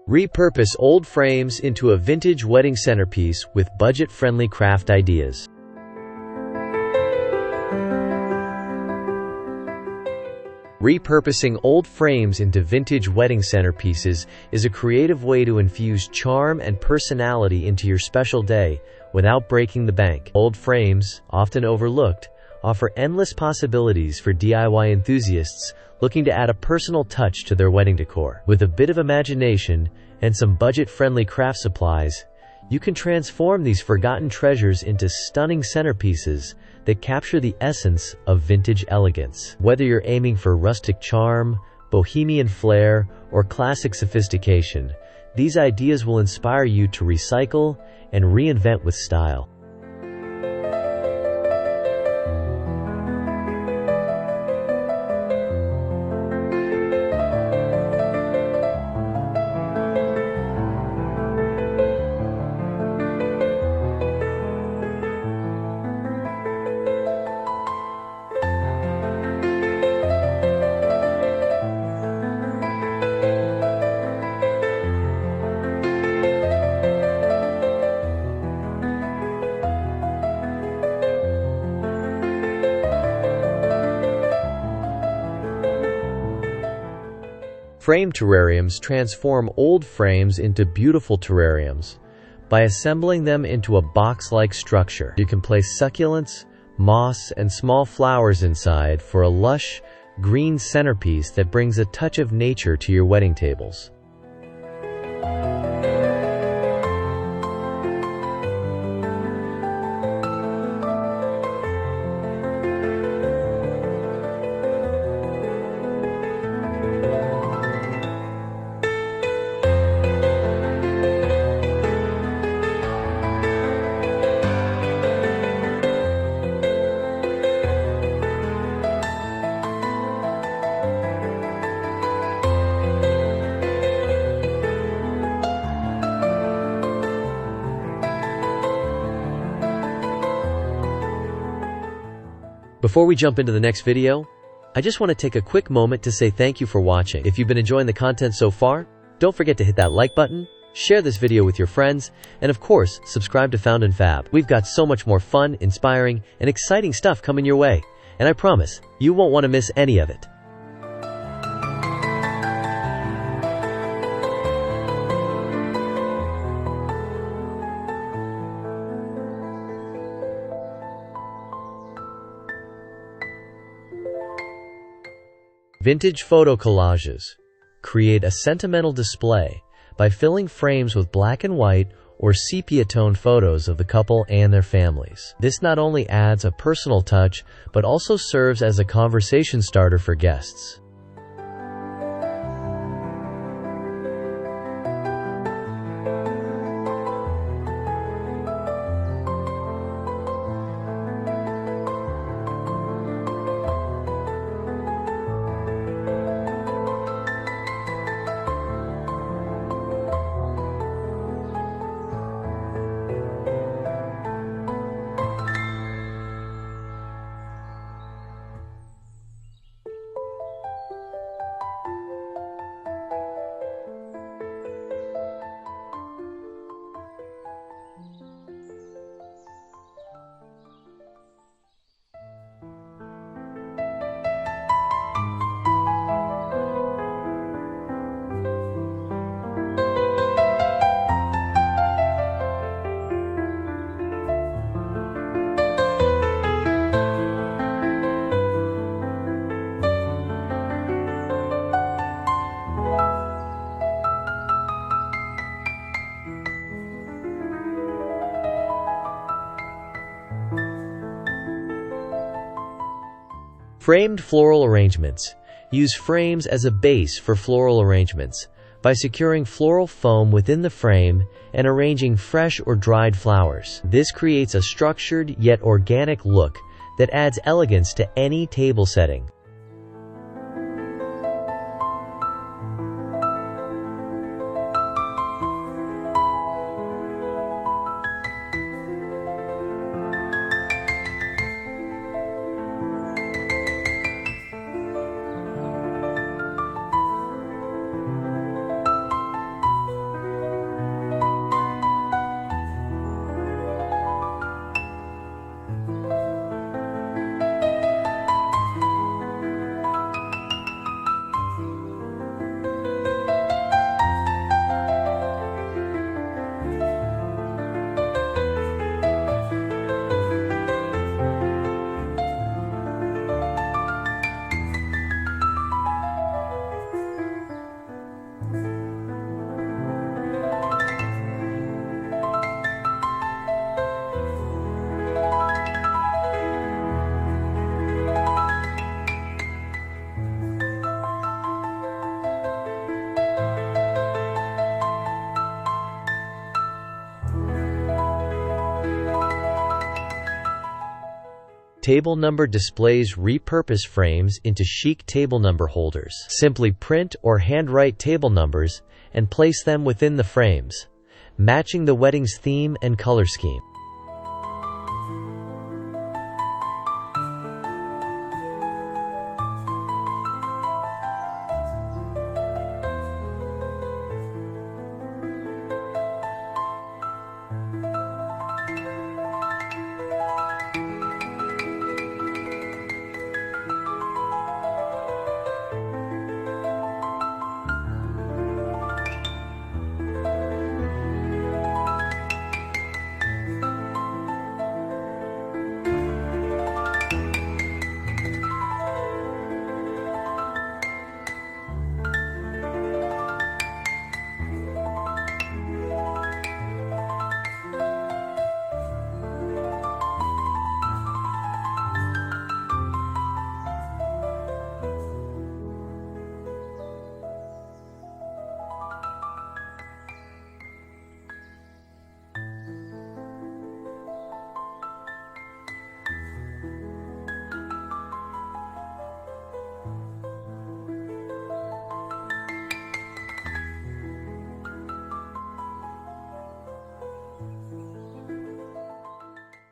Repurpose old frames into a vintage wedding centerpiece with budget-friendly craft ideas. Repurposing old frames into vintage wedding centerpieces is a creative way to infuse charm and personality into your special day without breaking the bank. Old frames, often overlooked, offer endless possibilities for DIY enthusiasts looking to add a personal touch to their wedding decor. With a bit of imagination and some budget-friendly craft supplies, you can transform these forgotten treasures into stunning centerpieces that capture the essence of vintage elegance. Whether you're aiming for rustic charm, bohemian flair, or classic sophistication, these ideas will inspire you to recycle and reinvent with style. Frame terrariums transform old frames into beautiful terrariums. By assembling them into a box-like structure, you can place succulents, moss, and small flowers inside for a lush, green centerpiece that brings a touch of nature to your wedding tables. Before we jump into the next video, I just want to take a quick moment to say thank you for watching. If you've been enjoying the content so far, don't forget to hit that like button, share this video with your friends, and of course, subscribe to Found and Fab. We've got so much more fun, inspiring, and exciting stuff coming your way, and I promise, you won't want to miss any of it. Vintage photo collages create a sentimental display by filling frames with black and white or sepia-toned photos of the couple and their families. This not only adds a personal touch, but also serves as a conversation starter for guests. Framed floral arrangements use frames as a base for floral arrangements by securing floral foam within the frame and arranging fresh or dried flowers. This creates a structured yet organic look that adds elegance to any table setting. Table number displays repurpose frames into chic table number holders. Simply print or handwrite table numbers and place them within the frames, matching the wedding's theme and color scheme.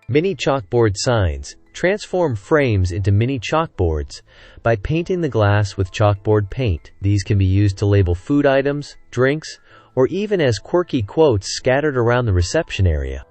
Mini chalkboard signs. Transform frames into mini chalkboards by painting the glass with chalkboard paint. These can be used to label food items, drinks, or even as quirky quotes scattered around the reception area.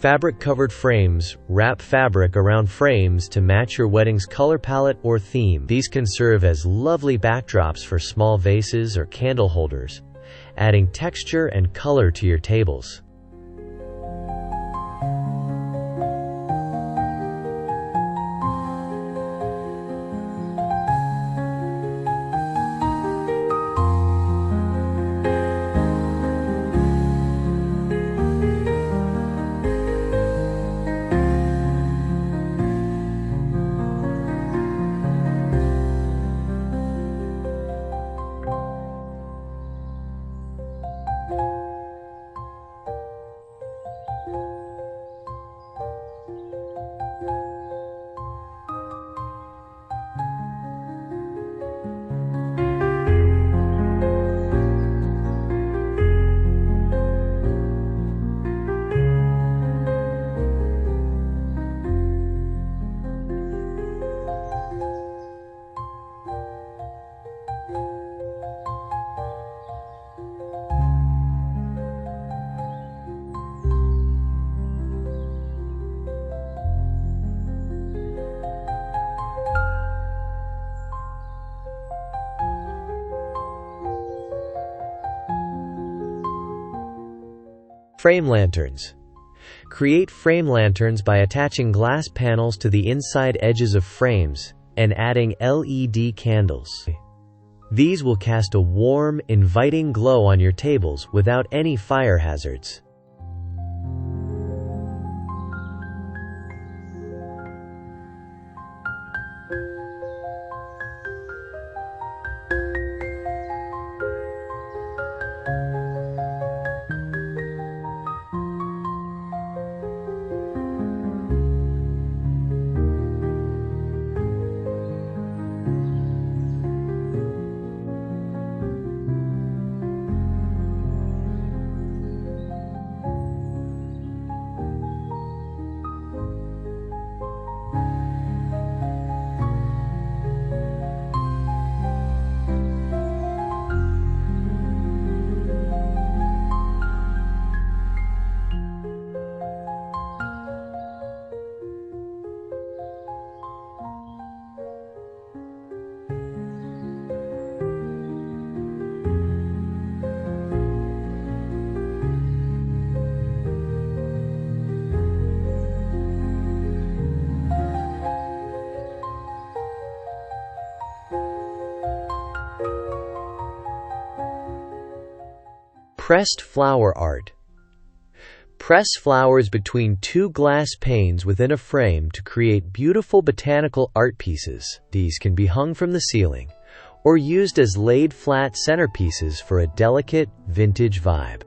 Fabric-covered frames. Wrap fabric around frames to match your wedding's color palette or theme. These can serve as lovely backdrops for small vases or candle holders, adding texture and color to your tables. Frame lanterns. Create frame lanterns by attaching glass panels to the inside edges of frames and adding LED candles. These will cast a warm, inviting glow on your tables without any fire hazards. Pressed flower art. Press flowers between two glass panes within a frame to create beautiful botanical art pieces. These can be hung from the ceiling or used as laid-flat centerpieces for a delicate, vintage vibe.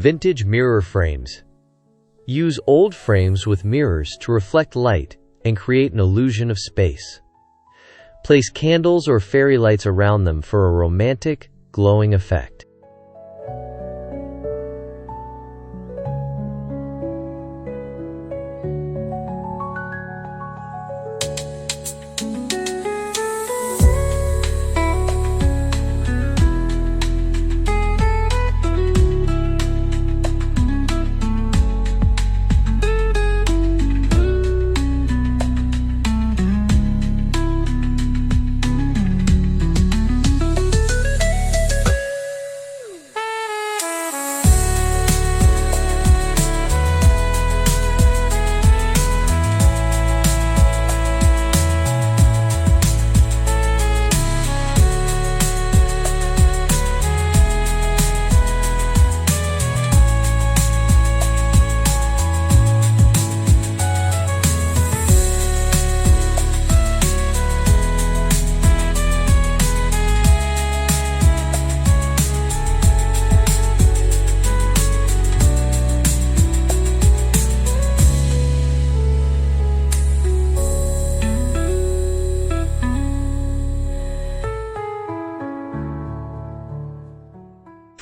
Vintage mirror frames. Use old frames with mirrors to reflect light and create an illusion of space. Place candles or fairy lights around them for a romantic, glowing effect.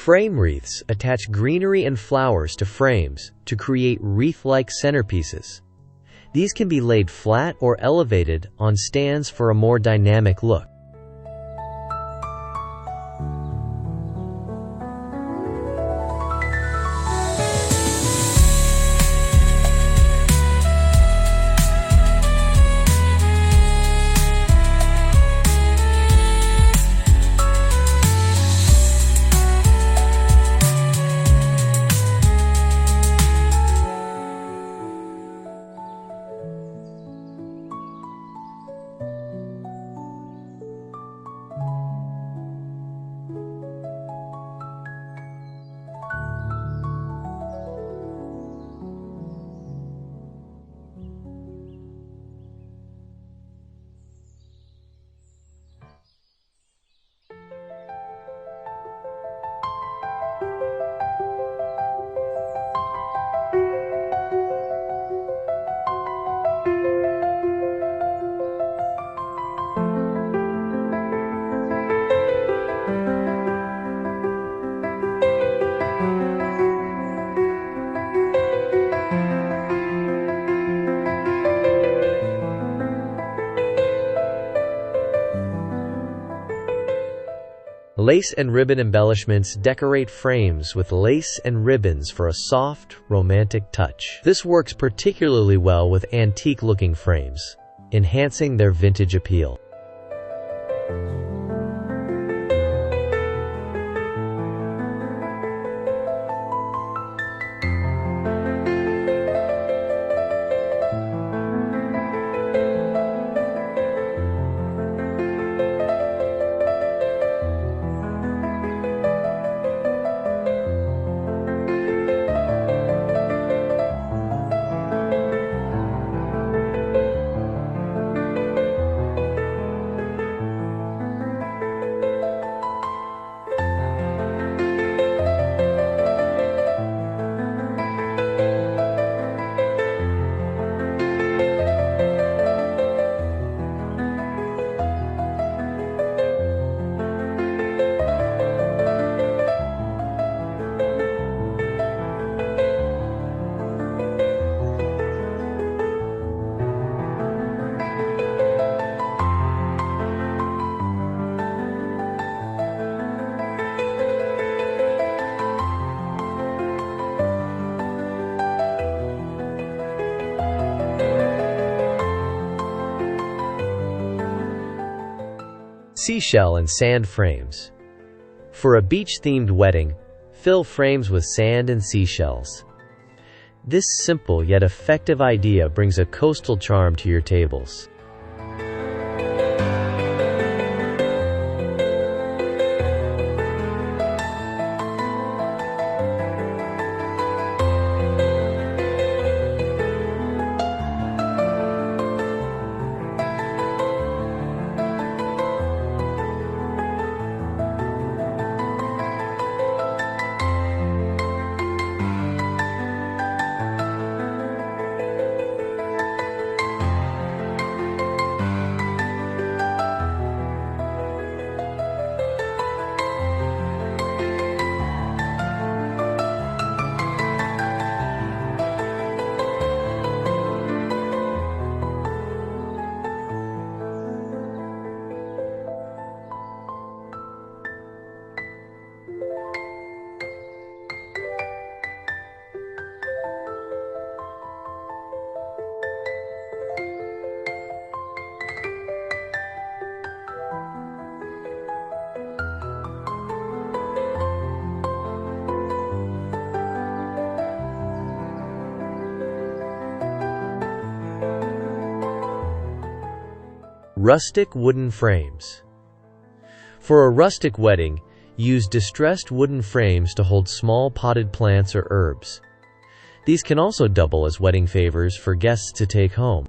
Frame wreaths attach greenery and flowers to frames to create wreath-like centerpieces. These can be laid flat or elevated on stands for a more dynamic look. Lace and ribbon embellishments decorate frames with lace and ribbons for a soft, romantic touch. This works particularly well with antique-looking frames, enhancing their vintage appeal. Seashell and sand frames. For a beach-themed wedding, fill frames with sand and seashells. This simple yet effective idea brings a coastal charm to your tables. Rustic wooden frames. For a rustic wedding, use distressed wooden frames to hold small potted plants or herbs. These can also double as wedding favors for guests to take home.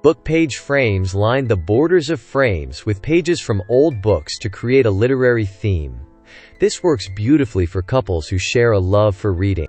Book page frames line the borders of frames with pages from old books to create a literary theme. This works beautifully for couples who share a love for reading.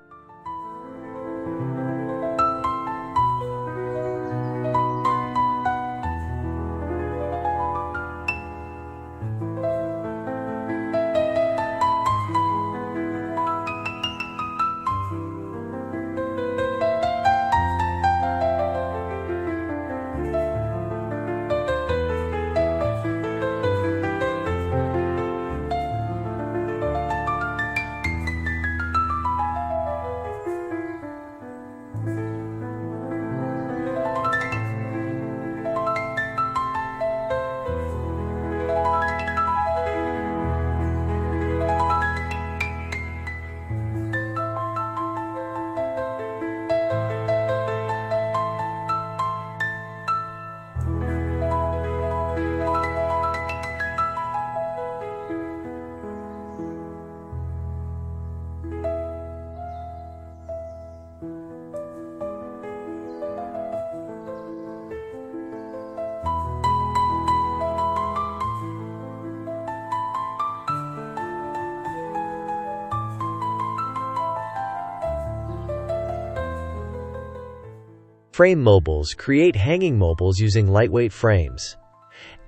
Frame mobiles. Create hanging mobiles using lightweight frames.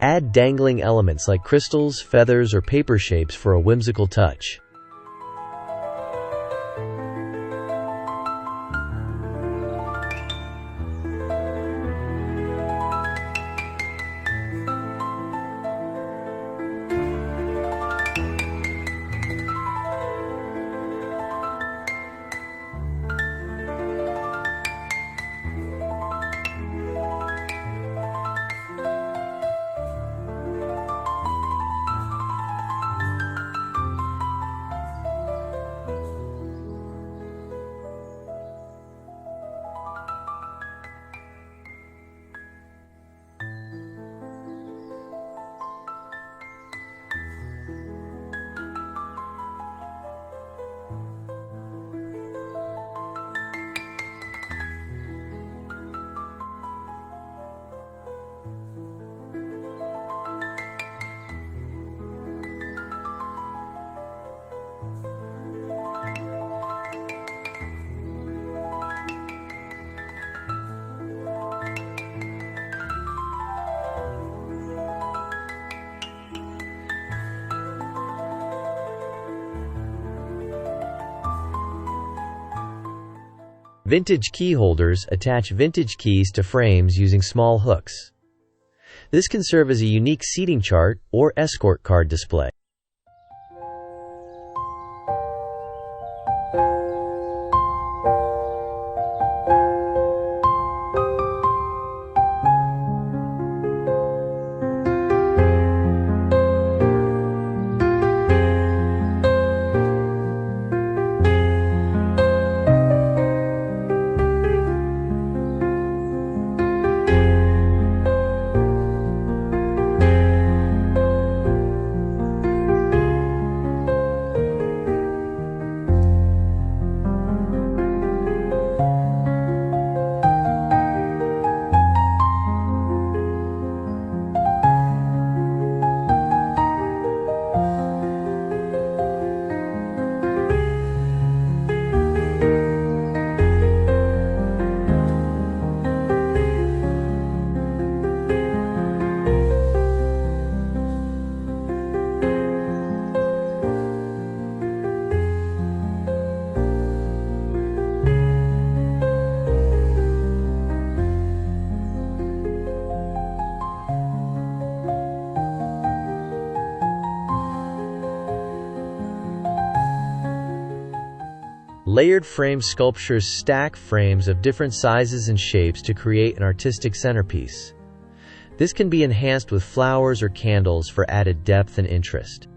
Add dangling elements like crystals, feathers, or paper shapes for a whimsical touch. Vintage key holders attach vintage keys to frames using small hooks. This can serve as a unique seating chart or escort card display. Layered frame sculptures stack frames of different sizes and shapes to create an artistic centerpiece. This can be enhanced with flowers or candles for added depth and interest.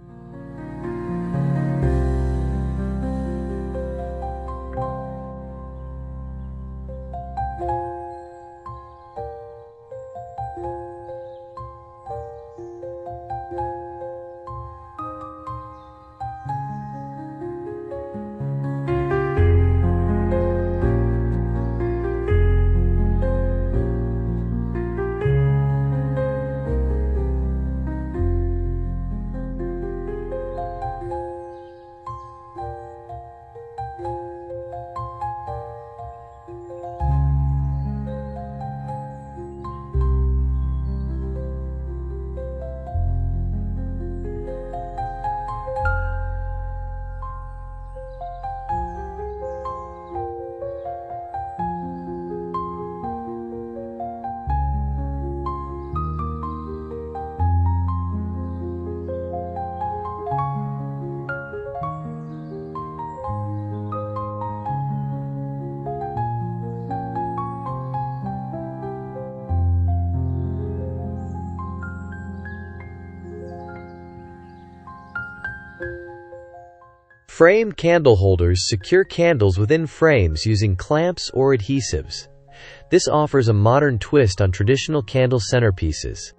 Framed candle holders secure candles within frames using clamps or adhesives. This offers a modern twist on traditional candle centerpieces.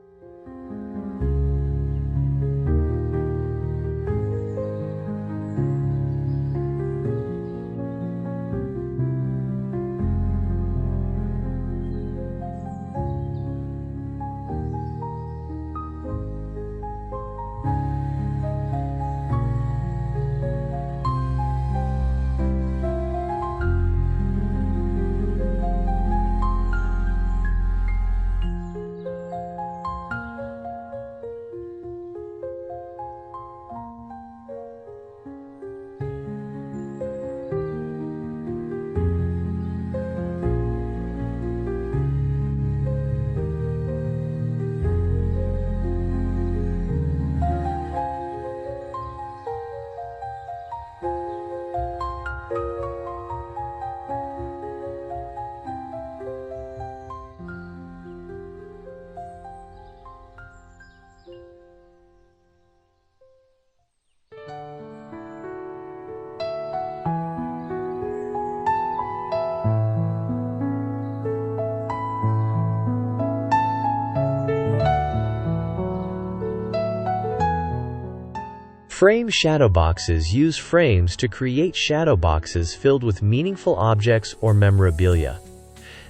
Frame shadow boxes use frames to create shadow boxes filled with meaningful objects or memorabilia.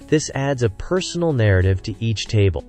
This adds a personal narrative to each table.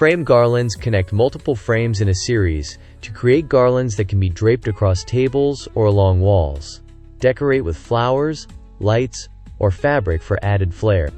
Frame garlands connect multiple frames in a series to create garlands that can be draped across tables or along walls. Decorate with flowers, lights, or fabric for added flair.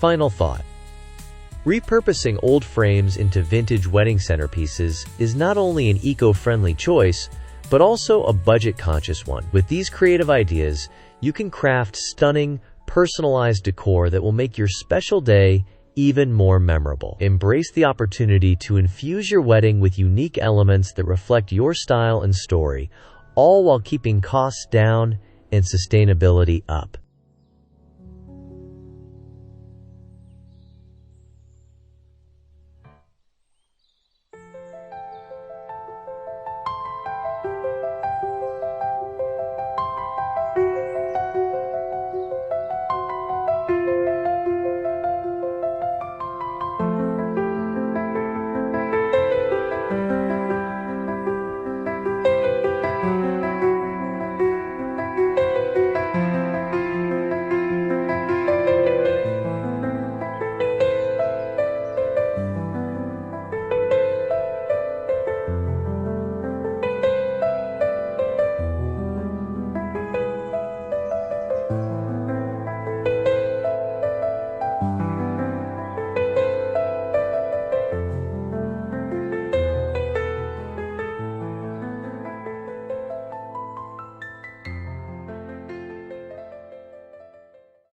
Final thought. Repurposing old frames into vintage wedding centerpieces is not only an eco-friendly choice, but also a budget-conscious one. With these creative ideas, you can craft stunning, personalized decor that will make your special day even more memorable. Embrace the opportunity to infuse your wedding with unique elements that reflect your style and story, all while keeping costs down and sustainability up.